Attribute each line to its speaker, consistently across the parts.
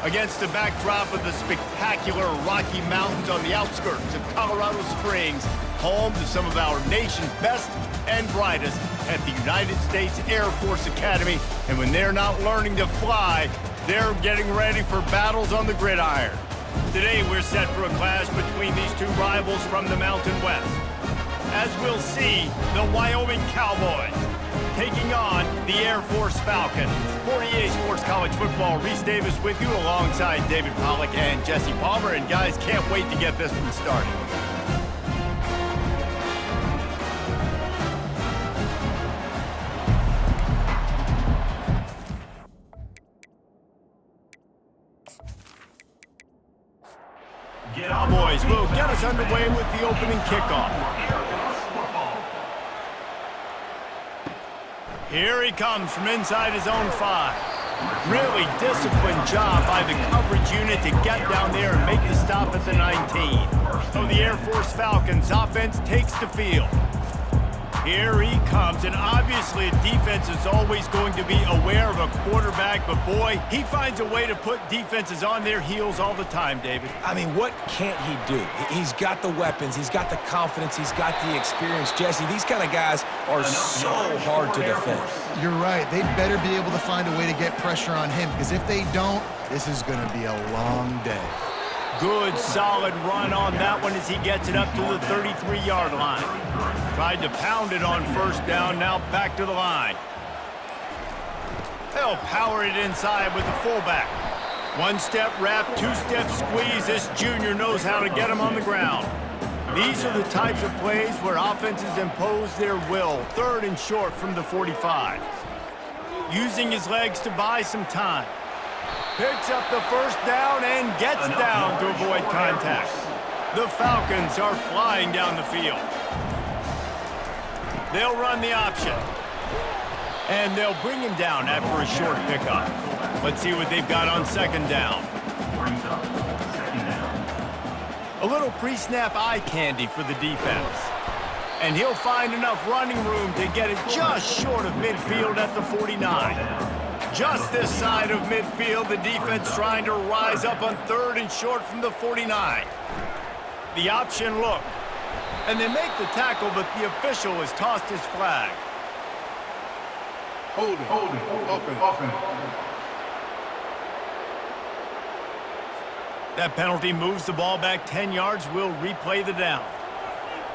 Speaker 1: Against the backdrop of the spectacular Rocky Mountains on the outskirts of Colorado Springs, home to some of our nation's best and brightest at the United States Air Force Academy. And when they're not learning to fly, they're getting ready for battles on the gridiron. Today, we're set for a clash between these two rivals from the Mountain West. As we'll see, the Wyoming Cowboys taking on the Air Force Falcons. 48 Sports College Football, Reese Davis with you alongside David Pollack and Jesse Palmer. And guys, can't wait to get this one started. Cowboys will get us underway with the opening kickoff. Here he comes from inside his own 5. Really disciplined job by the coverage unit to get down there and make the stop at the 19. So the Air Force Falcons offense takes the field. Here he comes, and obviously a defense is always going to be aware of a quarterback, but boy, he finds a way to put defenses on their heels all the time, David.
Speaker 2: I mean, what can't he do? He's got the weapons, he's got the confidence, he's got the experience. Jesse, these kind of guys are so hard to defend.
Speaker 3: You're right. They better be able to find a way to get pressure on him, because if they don't, this is going to be a long day.
Speaker 1: Good, solid run on that one as he gets it up to the 33-yard line. Tried to pound it on first down, now back to the line. They'll power it inside with the fullback. One-step wrap, two-step squeeze. This junior knows how to get him on the ground. These are the types of plays where offenses impose their will. 3rd and short from the 45. Using his legs to buy some time. Picks up the first down and gets down to avoid contact. The Falcons are flying down the field. They'll run the option. And they'll bring him down after a short pickup. Let's see what they've got on 2nd down. A little pre-snap eye candy for the defense. And he'll find enough running room to get it just short of midfield at the 49. Just this side of midfield, the defense trying to rise up on 3rd and short from the 49. The option look. And they make the tackle, but the official has tossed his flag.
Speaker 4: Hold it, open.
Speaker 1: That penalty moves the ball back 10 yards. We'll replay the down.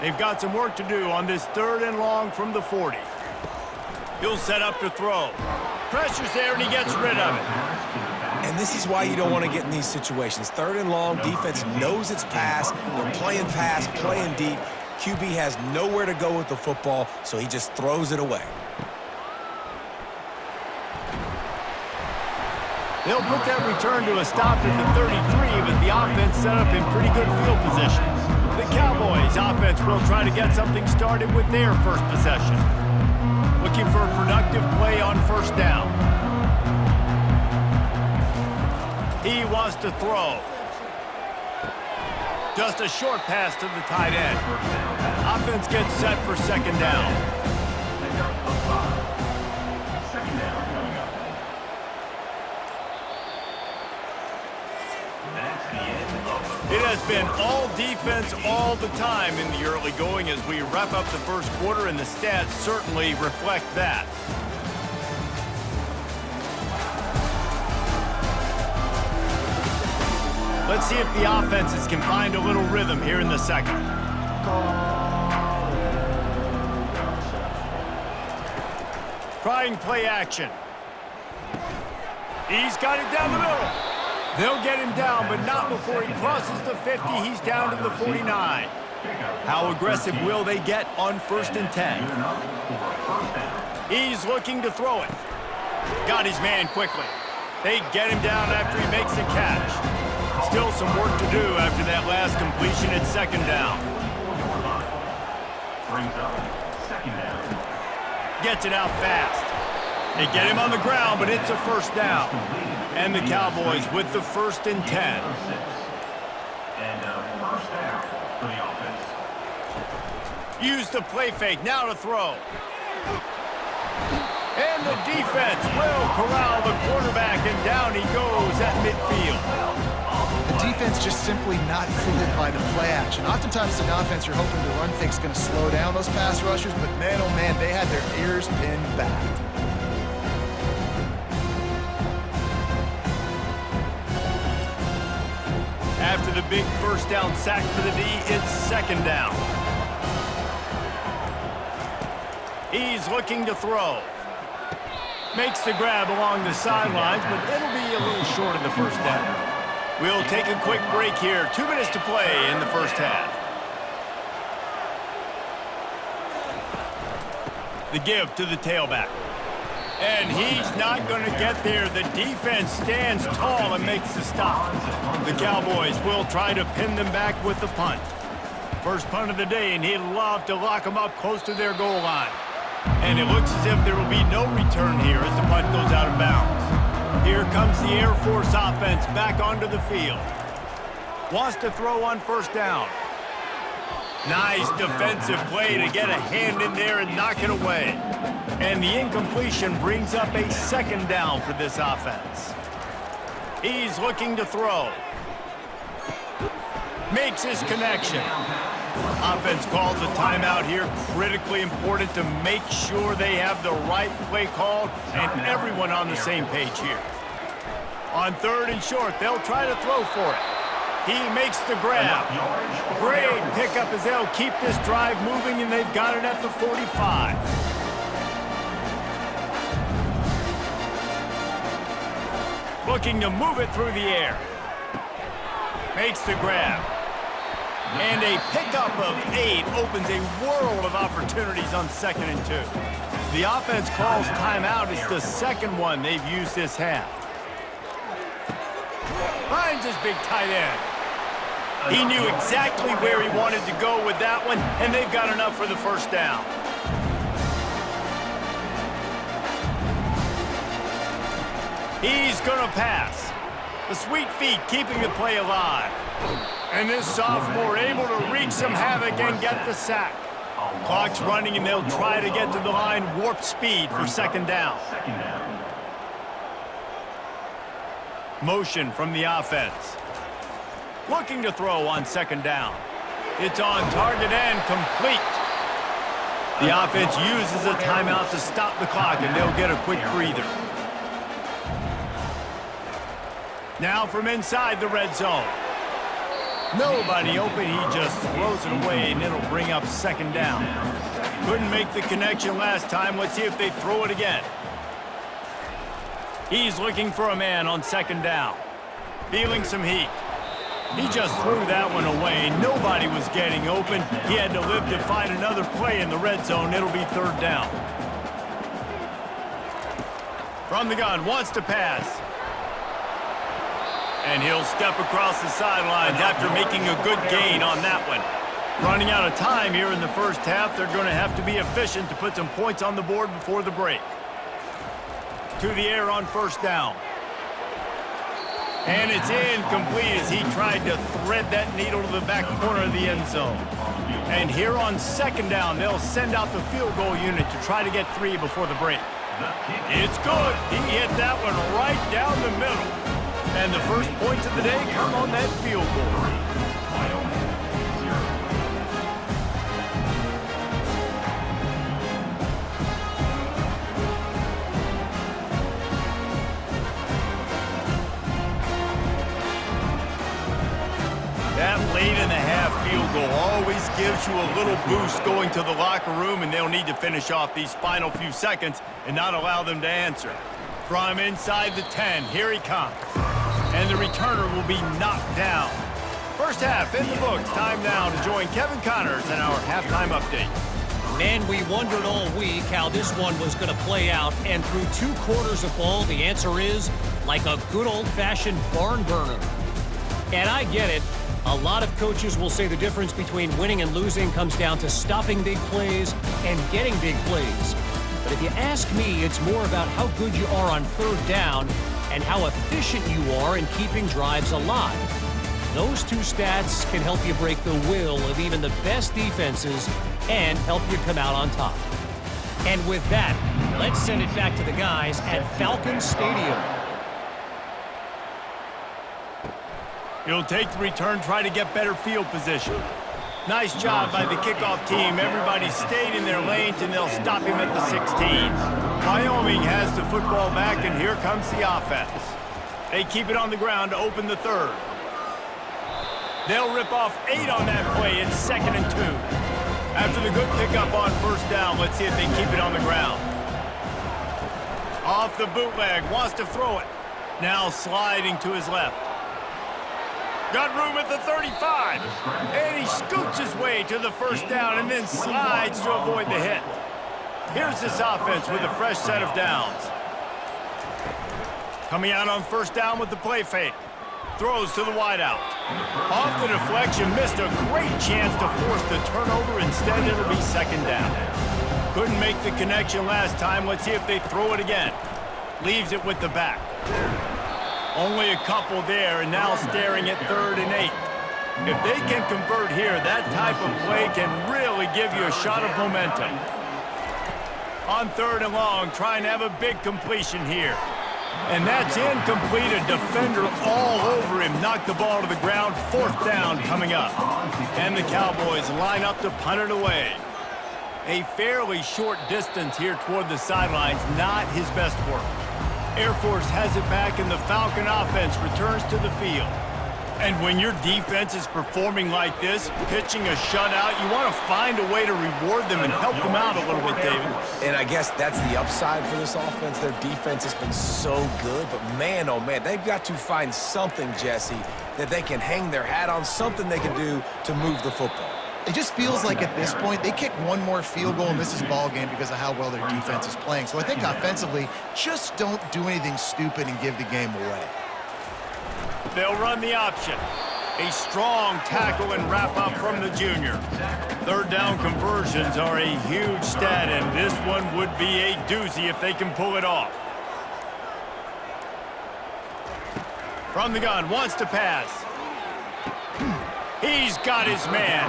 Speaker 1: They've got some work to do on this 3rd and long from the 40. He'll set up to throw. Pressure's there, and he gets rid of it.
Speaker 2: And this is why you don't want to get in these situations. 3rd and long, defense knows it's pass. They're playing pass, playing deep. QB has nowhere to go with the football, so he just throws it away.
Speaker 1: They'll put that return to a stop at the 33, but the offense set up in pretty good field position. The Cowboys offense will try to get something started with their first possession. Looking for a productive play on 1st down. He wants to throw. Just a short pass to the tight end. Offense gets set for 2nd down. It has been all defense all the time in the early going as we wrap up the first quarter, and the stats certainly reflect that. Let's see if the offenses can find a little rhythm here in the 2nd. Trying play action. He's got it down the middle. They'll get him down, but not before he crosses the 50. He's down to the 49. How aggressive will they get on 1st and 10? He's looking to throw it. Got his man quickly. They get him down after he makes the catch. Still some work to do after that last completion at 2nd down. Gets it out fast. They get him on the ground, but it's a 1st down. And the Cowboys with the 1st and 10.
Speaker 4: And 1st down for the offense.
Speaker 1: Use the play fake, now to throw. And the defense will corral the quarterback, and down he goes at midfield.
Speaker 3: The defense just simply not fooled by the play action. Oftentimes, an offense, you're hoping the run fake's going to slow down those pass rushers, but man, oh man, they had their ears pinned back.
Speaker 1: After the big first down sack for the D, it's second down. He's looking to throw. Makes the grab along the sidelines, but it'll be a little short of the first down. We'll take a quick break here. 2 minutes to play in the first half. The give to the tailback. And he's not going to get there. The defense stands tall and makes the stop. The Cowboys will try to pin them back with the punt. First punt of the day, and he'd love to lock them up close to their goal line. And it looks as if there will be no return here as the punt goes out of bounds. Here comes the Air Force offense back onto the field. Wants to throw on first down. Nice defensive play to get a hand in there and knock it away. And the incompletion brings up a second down for this offense. He's looking to throw. Makes his connection. Offense calls a timeout here. Critically important to make sure they have the right play called and everyone on the same page here. On third and short, they'll try to throw for it. He makes the grab. Great pickup as they'll keep this drive moving, and they've got it at the 45. Looking to move it through the air. Makes the grab. And a pickup of 8 opens a world of opportunities on 2nd and 2. The offense calls timeout. It's the second one they've used this half. Finds his big tight end. He knew exactly where he wanted to go with that one, and they've got enough for the first down. He's going to pass. The sweet feet keeping the play alive. And this sophomore able to wreak some havoc and get the sack. Clock's running, and they'll try to get to the line warp speed for second down. Motion from the offense. Looking to throw on second down. It's on target and complete. The offense uses a timeout to stop the clock, and they'll get a quick breather. Now from inside the red zone. Nobody open, he just throws it away, and it'll bring up second down. Couldn't make the connection last time. Let's see if they throw it again. He's looking for a man on second down. Feeling some heat. He just threw that one away. Nobody was getting open. He had to live to find another play in the red zone. It'll be third down. From the gun, wants to pass. And he'll step across the sidelines after making a good gain on that one. Running out of time here in the first half. They're going to have to be efficient to put some points on the board before the break. To the air on first down. And it's incomplete as he tried to thread that needle to the back corner of the end zone. And here on second down, they'll send out the field goal unit to try to get 3 before the break. It's good. He hit that one right down the middle. And the first points of the day come on that field goal. That late in the half field goal always gives you a little boost going to the locker room, and they'll need to finish off these final few seconds and not allow them to answer. From inside the 10, here he comes. And the returner will be knocked down. First half in the books. Time now to join Kevin Connors in our halftime update.
Speaker 5: Man, we wondered all week how this one was going to play out, and through 2 quarters of ball, the answer is like a good old-fashioned barn burner. And I get it. A lot of coaches will say the difference between winning and losing comes down to stopping big plays and getting big plays. But if you ask me, it's more about how good you are on third down and how efficient you are in keeping drives alive. Those 2 stats can help you break the will of even the best defenses and help you come out on top. And with that, Let's send it back to the guys at Falcon Stadium.
Speaker 1: He'll take the return, try to get better field position. Nice job by the kickoff team. Everybody stayed in their lanes, and they'll stop him at the 16. Wyoming has the football back, and here comes the offense. They keep it on the ground to open the third. They'll rip off 8 on that play. It's 2nd and 2. After the good pickup on first down, let's see if they keep it on the ground. Off the bootleg, wants to throw it. Now sliding to his left. Got room at the 35. And he scoots his way to the first down and then slides to avoid the hit. Here's this offense with a fresh set of downs. Coming out on first down with the play fake. Throws to the wideout. Off the deflection, missed a great chance to force the turnover. Instead, it'll be 2nd down. Couldn't make the connection last time. Let's see if they throw it again. Leaves it with the back. Only a couple there, and now staring at 3rd and 8. If they can convert here, that type of play can really give you a shot of momentum. On 3rd and long, trying to have a big completion here. And that's incomplete. A defender all over him. Knocked the ball to the ground. 4th down coming up. And the Cowboys line up to punt it away. A fairly short distance here toward the sidelines. Not his best work. Air Force has it back, and the Falcon offense returns to the field. And when your defense is performing like this, pitching a shutout, you want to find a way to reward them and help them out a little bit, David.
Speaker 2: And I guess that's the upside for this offense. Their defense has been so good, but man, oh man, they've got to find something, Jesse, that they can hang their hat on, something they can do to move the football.
Speaker 3: It just feels like at this point, they kick one more field goal and this is ball game because of how well their defense is playing. So I think offensively, just don't do anything stupid and give the game away.
Speaker 1: They'll run the option. A strong tackle and wrap-up from the junior. 3rd down conversions are a huge stat, and this one would be a doozy if they can pull it off. From the gun, wants to pass. He's got his man.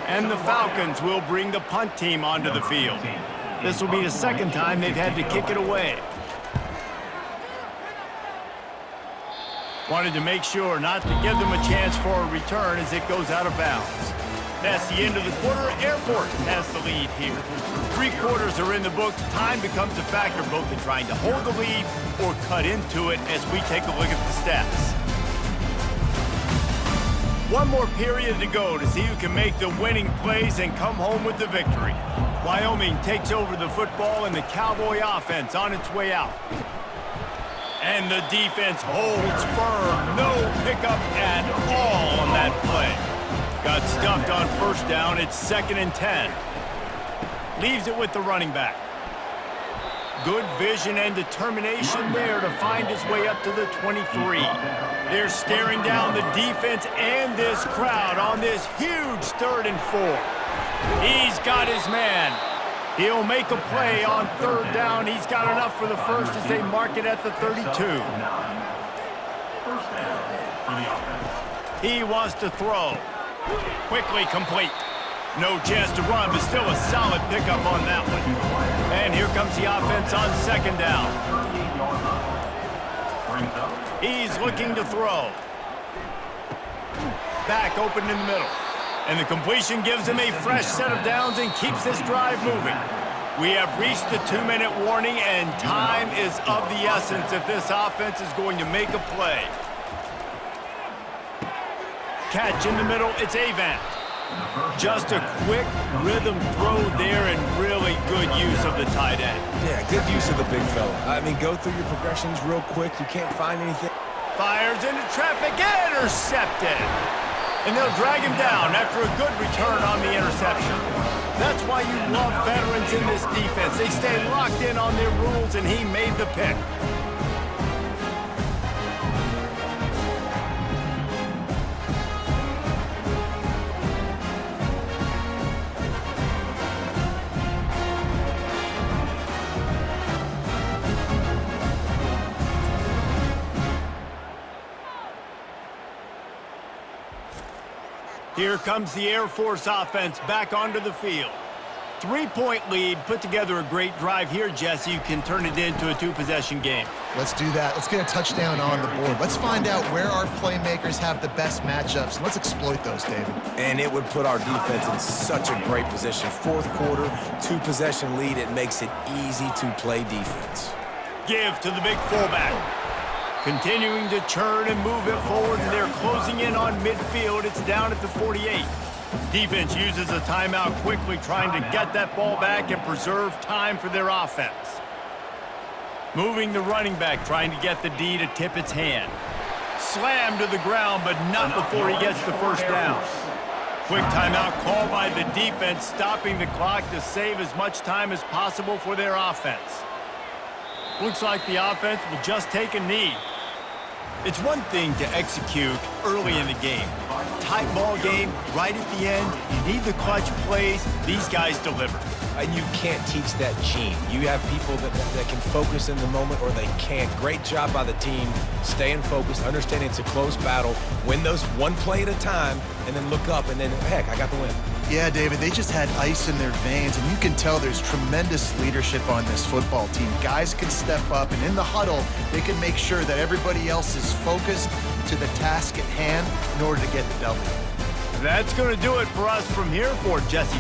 Speaker 1: And the Falcons will bring the punt team onto the field. This will be the 2nd time they've had to kick it away. Wanted to make sure not to give them a chance for a return as it goes out of bounds. That's the end of the quarter. Air Force has the lead here. 3 quarters are in the books. Time becomes a factor both in trying to hold the lead or cut into it as we take a look at the stats. One more period to go to see who can make the winning plays and come home with the victory. Wyoming takes over the football and the Cowboy offense on its way out. And the defense holds firm. No pickup at all on that play. Got stuffed on first down. It's 2nd and 10. Leaves it with the running back. Good vision and determination there to find his way up to the 23. They're staring down the defense and this crowd on this huge 3rd and 4. He's got his man. He'll make a play on 3rd down. He's got enough for the first as they mark it at the 32. He wants to throw. Quickly complete. No chance to run, but still a solid pickup on that one. And here comes the offense on 2nd down. He's looking to throw. Back open in the middle. And the completion gives him a fresh set of downs and keeps this drive moving. We have reached the 2-minute warning, and time is of the essence if this offense is going to make a play. Catch in the middle, it's Avant. Just a quick rhythm throw there and really good use of the tight end.
Speaker 2: Yeah, good use of the big fella. I mean, go through your progressions real quick. You can't find anything.
Speaker 1: Fires into traffic, intercepted. And they'll drag him down after a good return on the interception. That's why you love veterans in this defense. They stay locked in on their rules, and he made the pick. Here comes the Air Force offense back onto the field. 3-point lead, put together a great drive here, Jesse. You can turn it into a 2-possession game.
Speaker 3: Let's do that. Let's get a touchdown on the board. Let's find out where our playmakers have the best matchups, and let's exploit those, David.
Speaker 2: And it would put our defense in such a great position. Fourth quarter, 2-possession lead. It makes it easy to play defense.
Speaker 1: Give to the big fullback. Continuing to turn and move it forward, and they're closing in on midfield. It's down at the 48. Defense uses a timeout quickly, trying to get that ball back and preserve time for their offense. Moving the running back, trying to get the D to tip its hand. Slammed to the ground, but not before he gets the first down. Quick timeout called by the defense, stopping the clock to save as much time as possible for their offense. Looks like the offense will just take a knee. It's one thing to execute early in the game. Tight ball game, right at the end, you need the clutch plays. These guys deliver.
Speaker 2: And you can't teach that gene. You have people that can focus in the moment or they can't. Great job by the team, staying focused, understanding it's a close battle, win those one play at a time, and then look up, and then, heck, I got the win.
Speaker 3: Yeah, David, they just had ice in their veins, and you can tell there's tremendous leadership on this football team. Guys can step up, and in the huddle, they can make sure that everybody else is focused to the task at hand in order to get the W.
Speaker 1: That's going to do it for us from here for Jesse